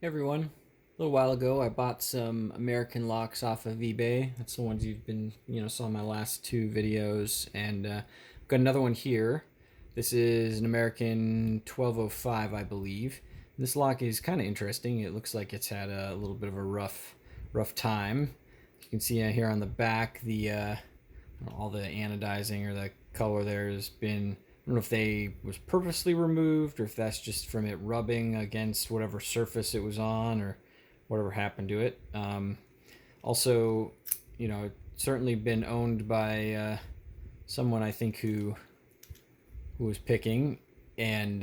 Hey everyone. A little while ago, I bought some American locks off of eBay. That's the ones you've been, saw in my last two videos. And I've got another one here. This is an American 1205, I believe. This lock is kind of interesting. It looks like it's had a little bit of a rough time. You can see here on the back, all the anodizing or the color there has been, I don't know if they was purposely removed or if that's just from it rubbing against whatever surface it was on or whatever happened to it. Also, it's certainly been owned by someone I think who was picking, and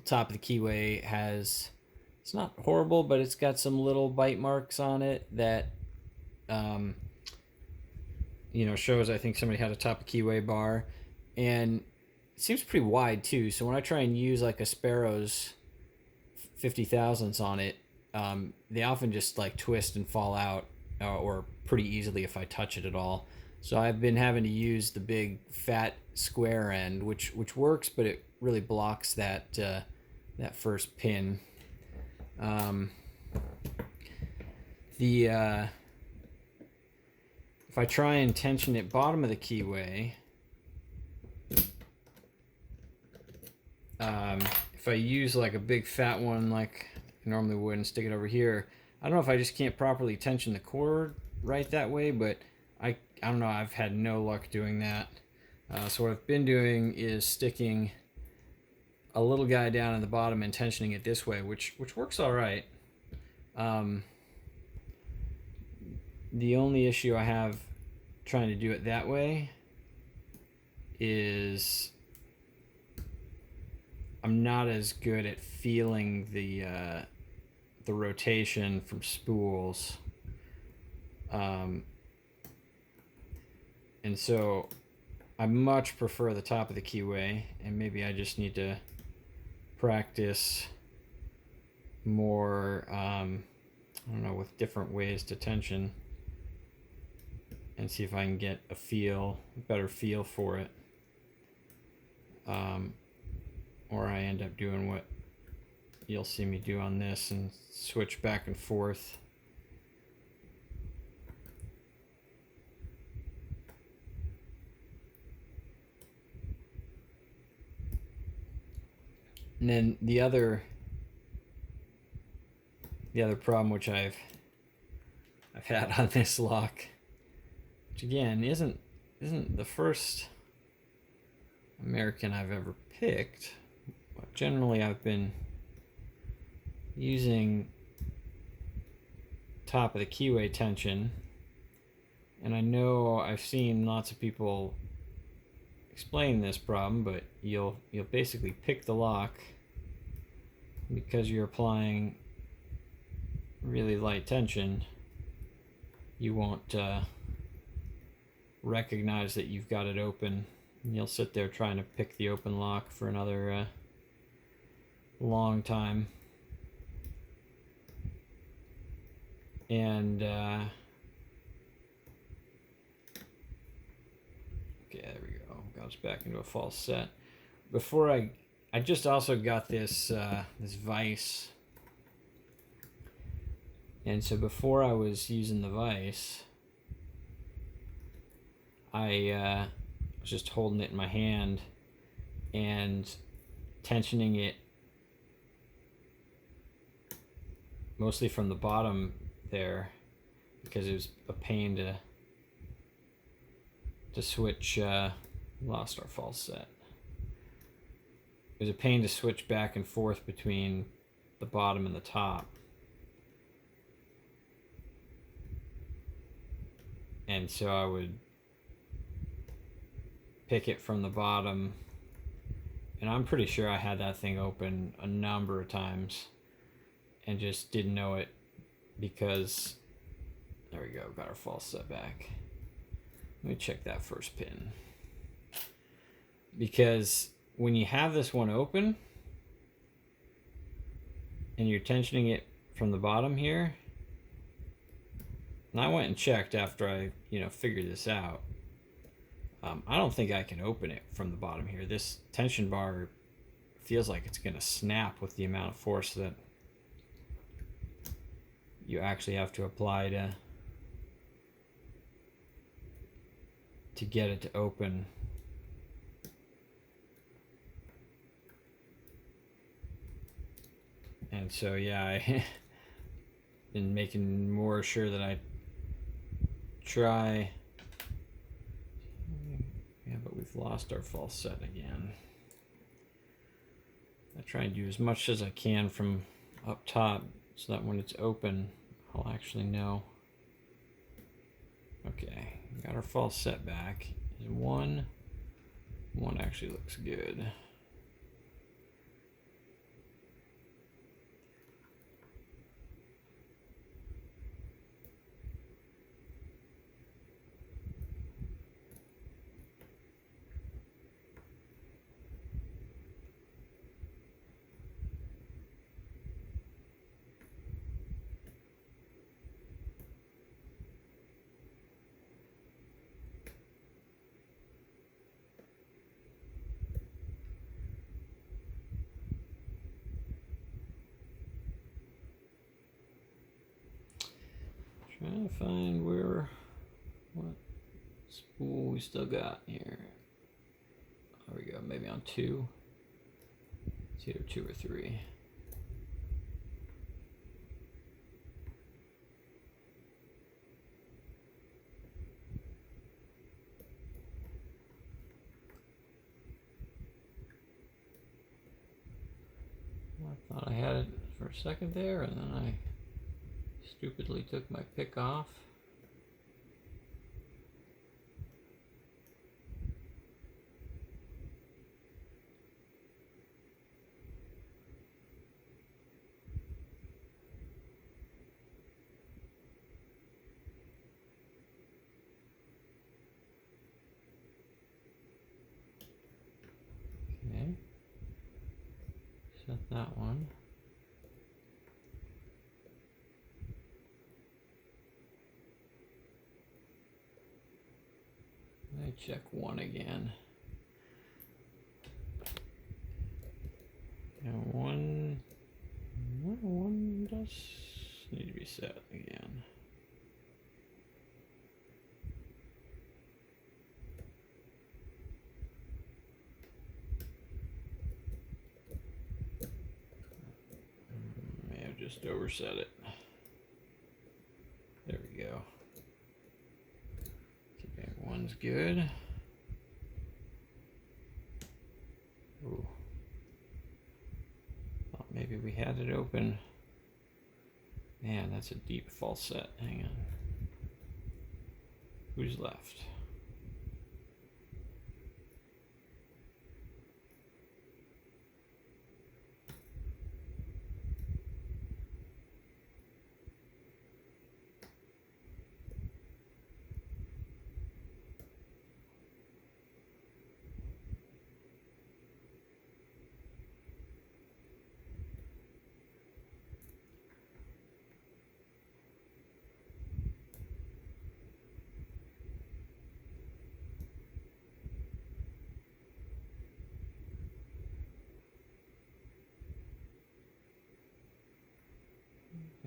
top of the keyway has, it's not horrible, but it's got some little bite marks on it that um, shows I think somebody had a top of keyway bar, and it seems pretty wide too. So when I try and use like a Sparrow's 50,000ths on it, they often just like twist and fall out, or pretty easily if I touch it at all. So I've been having to use the big fat square end, which works, but it really blocks that first pin. Um, the If I try and tension it bottom of the keyway, if I use like a big fat one like I normally would and stick it over here, I don't know if I just can't properly tension the cord right that way, but I don't know, I've had no luck doing that. So what I've been doing is sticking a little guy down at the bottom and tensioning it this way, which works all right. The only issue I have trying to do it that way is I'm not as good at feeling the rotation from spools, and so I much prefer the top of the keyway, and maybe I just need to practice more. I don't know, with different ways to tension, and see if I can get a better feel for it. Or I end up doing what you'll see me do on this and switch back and forth. And then the other problem which I've had on this lock, which again isn't the first American I've ever picked. But generally, I've been using top of the keyway tension, and I know I've seen lots of people explain this problem, but you'll basically pick the lock because you're applying really light tension. You won't recognize that you've got it open. You'll sit there trying to pick the open lock for another long time. And okay, there we go. Got us back into a false set. Before I just also got this this vise, and so before I was using the vise, I was just holding it in my hand and tensioning it mostly from the bottom there, because it was a pain to switch. Lost our false set. It was a pain to switch back and forth between the bottom and the top, and so I would pick it from the bottom, and I'm pretty sure I had that thing open a number of times and just didn't know it, because there we go, got our false set back. Let me check that first pin, because when you have this one open and you're tensioning it from the bottom here, and I went and checked after I figured this out, I don't think I can open it from the bottom here. This tension bar feels like it's going to snap with the amount of force that you actually have to apply to get it to open. And so yeah, I been making more sure that I try. Yeah, but we've lost our false set again. I try and do as much as I can from up top so that when it's open, I'll actually know. Okay, got our false set back. One actually looks good. Trying to find what spool we still got here. There we go, maybe on 2. It's either 2 or 3. I thought I had it for a second there, and then I stupidly took my pick off. Okay, set that one. I check 1 again. And one does need to be set again. May have just overset it. There we go. Okay, 1's good. Ooh. Thought maybe we had it open. Man, that's a deep false set. Hang on. Who's left?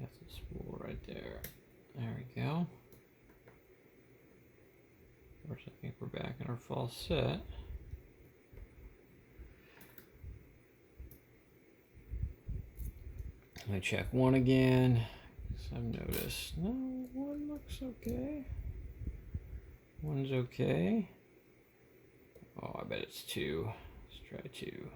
That's a spool right there. There we go. Of course, I think we're back in our false set. I check 1 again. I've noticed. No, 1 looks okay. 1's okay. Oh, I bet it's 2. Let's try 2.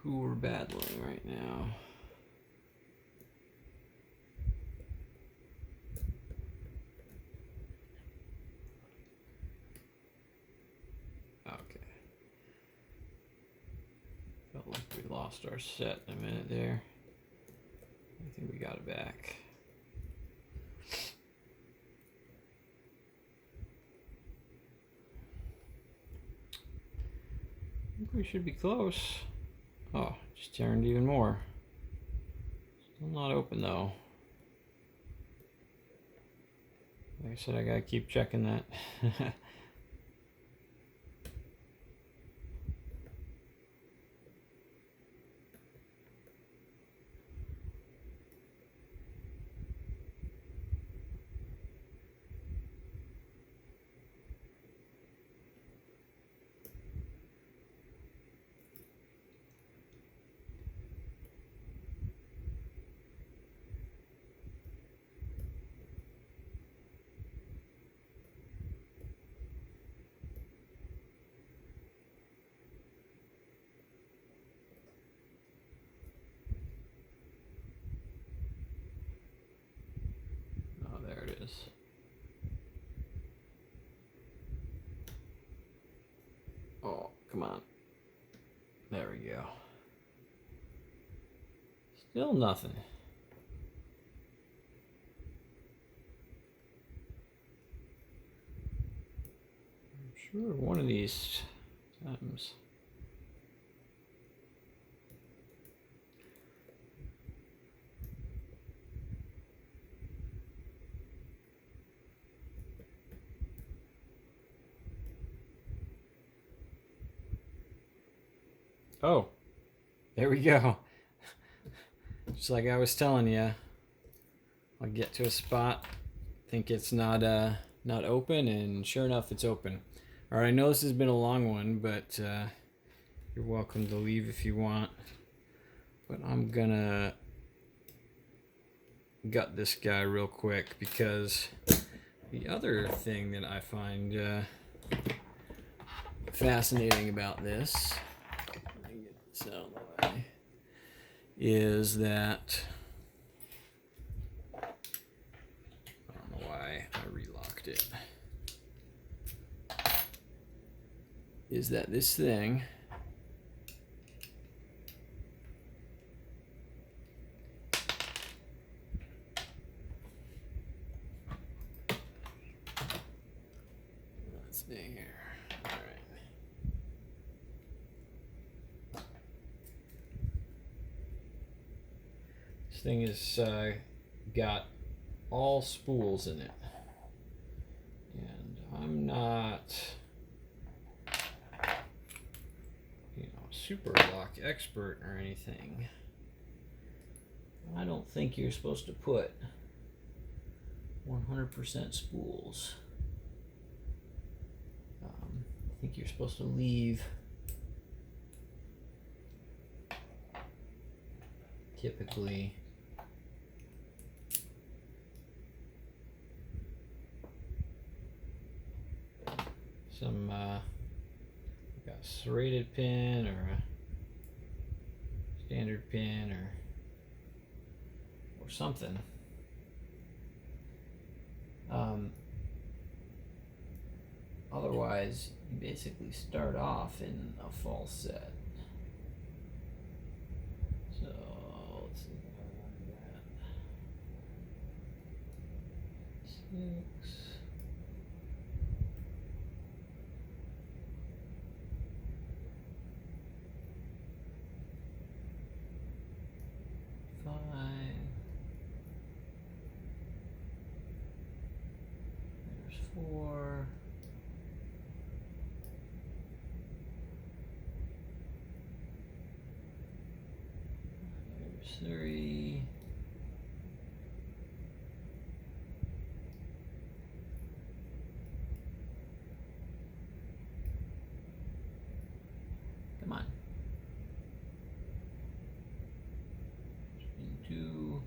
Who we're battling right now. Okay. Felt like we lost our set in a minute there. I think we got it back. I think we should be close. Oh, just turned even more. Still not open though. Like I said, I gotta keep checking that. Oh, there it is. Oh, come on. There we go. Still nothing. I'm sure one of these times. Oh, there we go. Just like I was telling you, I'll get to a spot, think it's not open, and sure enough, it's open. All right, I know this has been a long one, but you're welcome to leave if you want. But I'm gonna gut this guy real quick because the other thing that I find fascinating about this, let me get this out of the way, is that I don't know why I relocked it. Is that this thing let's see here. All right. This thing is got all spools in it, and I'm not, super lock expert or anything. I don't think you're supposed to put 100% spools. I think you're supposed to leave typically some like a serrated pin or a standard pin or something. Otherwise, you basically start off in a false set. So let's see how I want that. 6. There's 4. There's 3. Come on. Pin 2.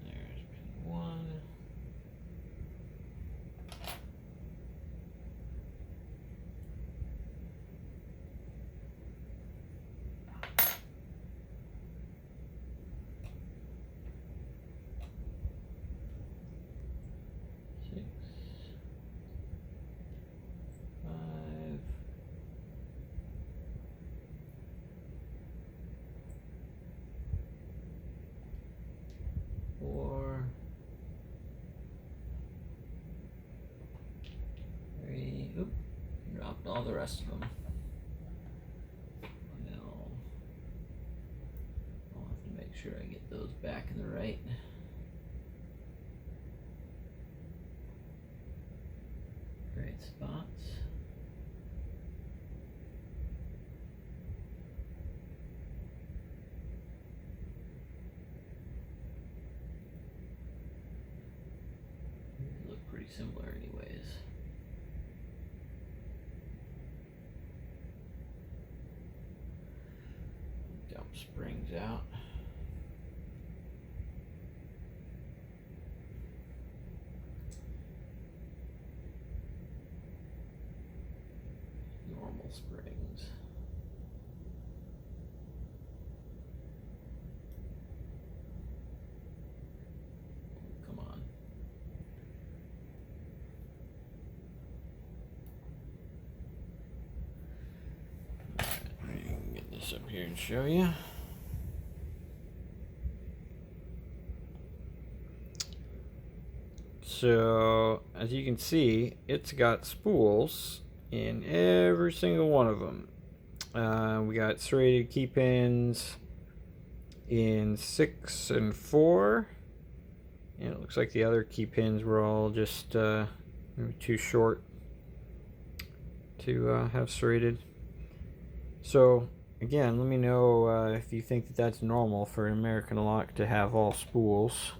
There's pin 1. all the rest of them. I'll have to make sure I get those back in the right spots. They look pretty similar anyways. Dump springs out. Normal springs. Come on. Alright, I can get this up here and show you. So, as you can see, it's got spools in every single one of them. We got serrated key pins in 6 and 4. And it looks like the other key pins were all just too short to have serrated. So, again, let me know if you think that that's normal for an American lock to have all spools.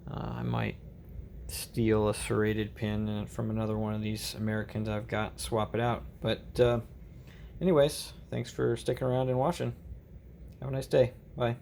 I might steal a serrated pin from another one of these Americans I've got, swap it out. But anyways, thanks for sticking around and watching. Have a nice day. Bye.